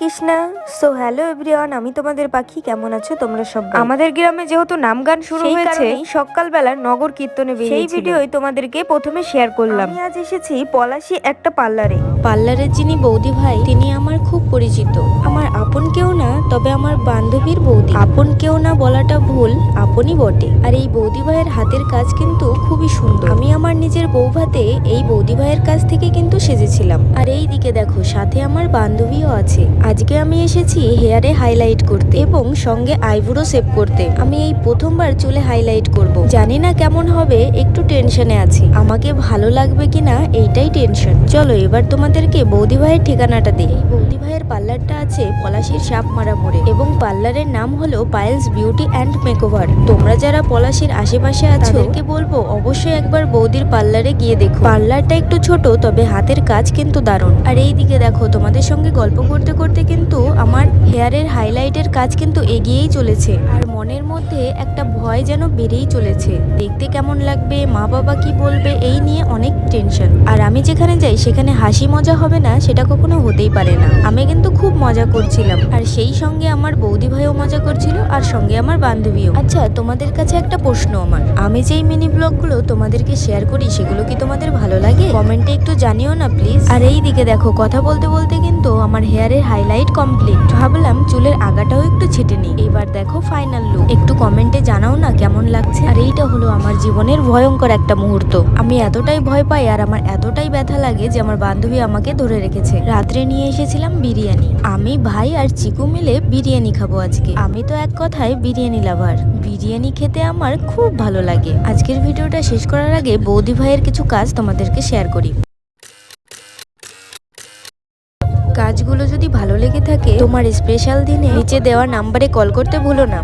Krishna. So hello everyone, আমি তোমাদের পাখি। কেমন আছো তোমরা সবাই? আমাদের গ্রামে যেহেতু নাম গান শুরু হয়েছে, সকালবেলা নগর কীর্তনে সেই ভিডিওই তোমাদেরকে প্রথমে শেয়ার করলাম। আমি আজ এসেছি পলাশী একটা পার্লারের যিনি বৌদি ভাই, তিনি আমার খুব পরিচিত। আমার আপন কেউ না, তবে আমার বান্ধবীর বৌদি। আপন কেউ না বলাটা ভুল, আপনই বটে। আর এই বৌদি ভাইয়ের হাতের কাজ কিন্তু খুবই সুন্দর। আমি আমার নিজের বউ ভাতে এই বৌদি ভাইয়ের কাছ থেকে কিন্তু সেজেছিলাম। আর এই দিকে দেখো, সাথে আমার বান্ধবীও আছে। আজকে আমি এসেছি হেয়ারে হাইলাইট করতে এবং সঙ্গে আইব্রো শেভ করতে। আমি এই প্রথমবার চুলে হাইলাইট করব, জানি না কেমন হবে, একটু টেনশনে আছি। আমাকে ভালো লাগবে কিনা এইটাই টেনশন। চলো এবার তোমাদেরকে বৌদি ভাইয়ের ঠিকানাটা দিই। এই বৌদি ভাইয়ের পার্লারটা আছে পলাশীর সাপমারা মোড়ে এবং পার্লারের নাম হলো পায়েলস বিউটি অ্যান্ড মেকওভার। তোমরা যারা পলাশীর আশেপাশে আছো তাদেরকে বলবো অবশ্যই একবার বৌদির পার্লারে গিয়ে দেখো। পার্লারটা একটু ছোট, তবে হাতের কাজ কিন্তু দারুণ। আর এই দিকে দেখো, তোমাদের সঙ্গে গল্প করতে করতে কিন্তু আমার হেয়ারের হাইলাইটের কাজ কিন্তু এগিয়েই চলেছে। আর মনের মধ্যে একটা ভয় যেন বেড়েই চলেছে, দেখতে কেমন লাগবে, মা বাবা কি বলবে, এই নিয়ে অনেক টেনশন। আর আমি যেখানে যাই সেখানে হাসি মজা হবে না, সেটা কখনো হতেই পারে না। আমি কিন্তু খুব মজা করছিলাম, আর সেই সঙ্গে আমার বৌদি ভাইও মজা করছিল, আর সঙ্গে আমার বান্ধবীও। আচ্ছা, তোমাদের কাছে একটা প্রশ্ন আমার, আমি যেই মিনি ব্লগগুলো তোমাদেরকে শেয়ার করি সেগুলো কি তোমাদের ভালো লাগে? কমেন্টে একটু জানিও না প্লিজ। আর এই দিকে দেখো, কথা বলতে বলতে কিন্তু আমার হেয়ারের হাইলাইট কমপ্লিট। ভাবলাম চুলের আগাটাও একটু ছেটে নিই। এবার দেখো ফাইনাল লুক। একটু কমেন্টে জানাও না কেমন লাগছে। আর এইটা হলো আমার জীবনের ভয়ঙ্কর একটা মুহূর্ত। আমি এতটাই ভয় পাই আর আমার এতটাই ব্যথা লাগে যে আমার বান্ধবী আমাকে ধরে রেখেছে। রাত্রে নিয়ে এসেছিলাম বিরিয়ানি। আমি, ভাই আর চিকু মিলে বিরিয়ানি খাবো আজকে। আমি তো এক কথায় বিরিয়ানি লাভার। বিরিয়ানি খেতে আমার খুব ভালো লাগে। আজকের ভিডিওটা শেষ করার আগে বৌদি ভাইয়ের কিছু কাজ তোমাদেরকে শেয়ার করি। কাজগুলো যদি ভালো লেগে থাকে, তোমার স্পেশাল দিনে নিচে দেওয়া নাম্বারে কল করতে ভুলো না।